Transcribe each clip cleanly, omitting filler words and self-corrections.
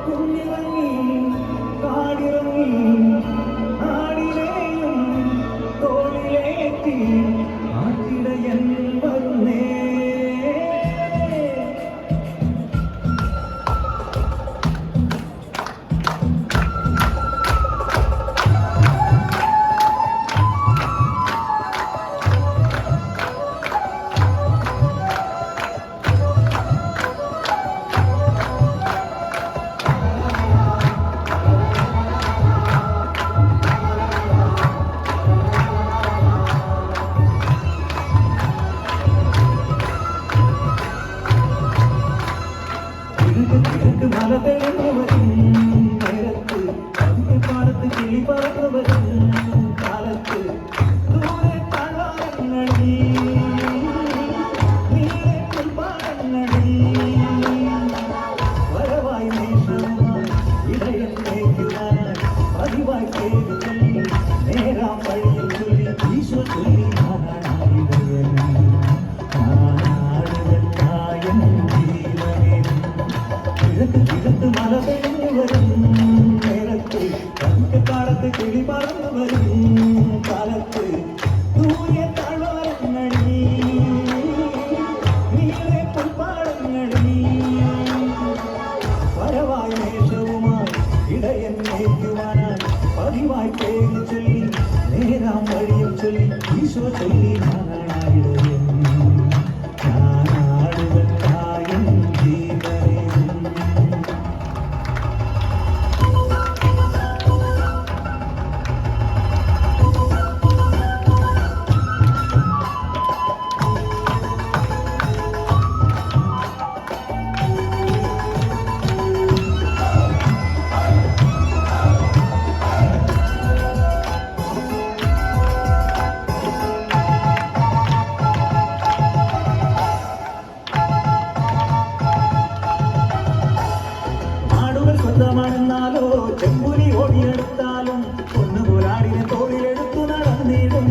കുഞ്ഞിറങ്ങി കാടിറങ്ങി ആടിനെയും തോളിലേറ്റി ആട്ടിടയൻ വരുന്നേ. കിഴക്ക് മല തെളിഞ്ഞു വരും നേരത്ത് അതിന്റെ പാടത്ത് കിളി പറന്നു വരും കാലത്ത് ദൂരെ താഴ്വാരങ്ങളിൽ നീളെ പുൽപ്പാടങ്ങളിൽ വരവായി നേഷവുമായി ഇടയൻ മേയ്ക്കുവാനായി പതിവായി പേര് ചൊല്ലി നേരാം വഴിയിൽ ചൊല്ലി ഈശോ ചൊല്ലി നാടായിടയൻ നാടുകൾക്കായൻ ജീവനേ. കിഴക്ക് മല തെളിഞ്ഞു വരും നേരത്ത് കണക്ക് പാടത്ത് കിളി പറന്നു വരും കാലത്ത് ദൂരെ താഴ്വാരങ്ങളിൽ നീളെ പുൽപ്പാടങ്ങളിൽ വരവായി വേഷവുമായി ഇടയൻ മേയ്ക്കുവാനായി പതിവായി പേര് ചൊല്ലി നേരാം വഴിയിൽ ചൊല്ലി ഈശോ ചൊല്ലി നാടായിടയൻ നാടുകൾക്കായൻ ജീവനേ. സ്വന്തമാണെന്നാലോ ചെമ്പുലി ഓടിയെടുത്താലും പൊന്നുപോലാടിനെ തോളിലെടുത്തു നടന്നിടും.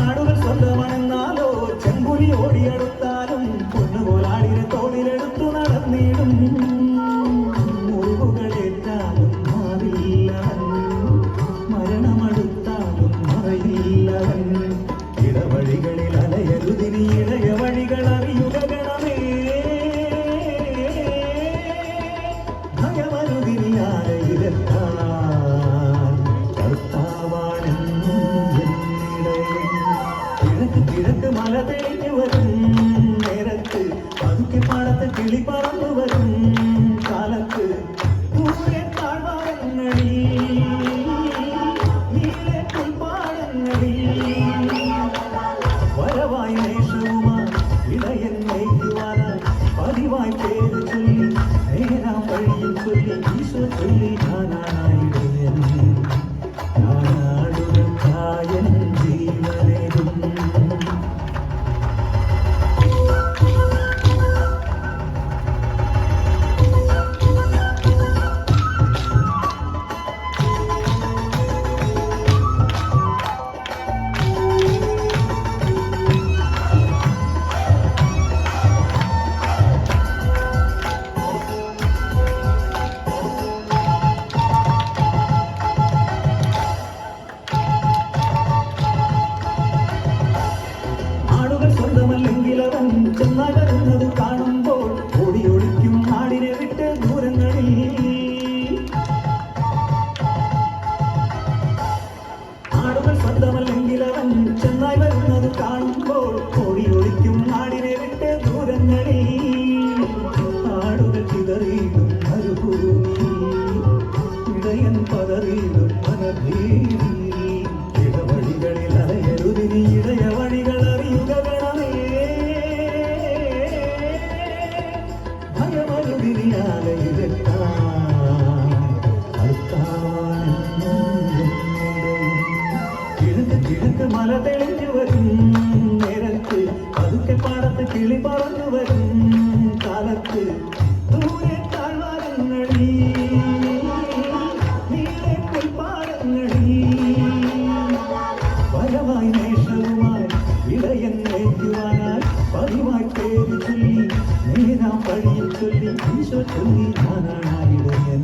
ആടുകൾ സ്വന്തമാണെന്നാലോ ചെമ്പുലി ഓടിയെടുത്താലും പൊന്നുപോലാടിനെ തോളിലെടുത്തു നടന്നിടും. മുറിവുകളേറ്റാലും മാറില്ലവൻ മരണമെടുത്താലും മറയില്ലവൻ. ഇടവഴികളിൽ അലയരുതിനി ഇടയ വഴികൾ അറിയുക ഗണമേ. ഭയമരുതിനിയാരയിലെത്താൻ കർത്താവാണെന്നും എന്നിടയൻ. കിഴക്ക് മല തെളിഞ്ഞു വരും നേരത്ത് പതുക്കെ പാടത്ത് കിളി പറന്നു വരും കാലത്ത് ദൂരെ താഴ്വാരങ്ങളിൽ നീളെ പുൽപ്പാടങ്ങളിൽ വരവായി വേഷവുമായി ഇടയൻ മേയ്ക്കുവാനായി പതിവായി പേര് ചൊല്ലി നേരാം വഴിയിൽ ചൊല്ലി ഈശോ ചൊല്ലി നാടായിടയൻ നാടുകൾക്കായൻ ജീവനേകും. സ്വന്തമല്ലെങ്കിലവൻ ചെന്നകരുന്നത് കാണുമ്പോൾ ഓടിയൊളിക്കും നാടിനെ വിട്ട് ദൂരങ്ങളിൽ. ആടുകൾ സ്വന്തമല്ലെങ്കിലവൻ ചെന്നായി വരുന്നത് കാണുമ്പോൾ ഓടിയൊളിക്കും നാടിനെ വിട്ട് ദൂരങ്ങളിൽ. ആടുകൾ ചിതറിയിടും മരുഭൂമി ഇടയൻ പതറിയിടും മനഭീതി. ഇടവഴികളിൽ അലയരുതിനി ഇടയ വഴികൾ അറിയുക ഗണമേ. ഭയമരുതിനിയാലയിലെത്താൻ കിഴക്ക് മല തെളിഞ്ഞു വരും നേരത്ത് പതുക്കെ പാടത്ത് കിളി പറന്നു വരും കാലത്ത് ദൂരെ താഴ്വാരങ്ങളിൽ നീളെ പുൽപ്പാടങ്ങളിൽ വരവായി വേഷവുമായി വഴിയിൽ ചൊല്ലി ഈശോ ചൊല്ലി ഞാനാണ് ഇടയൻ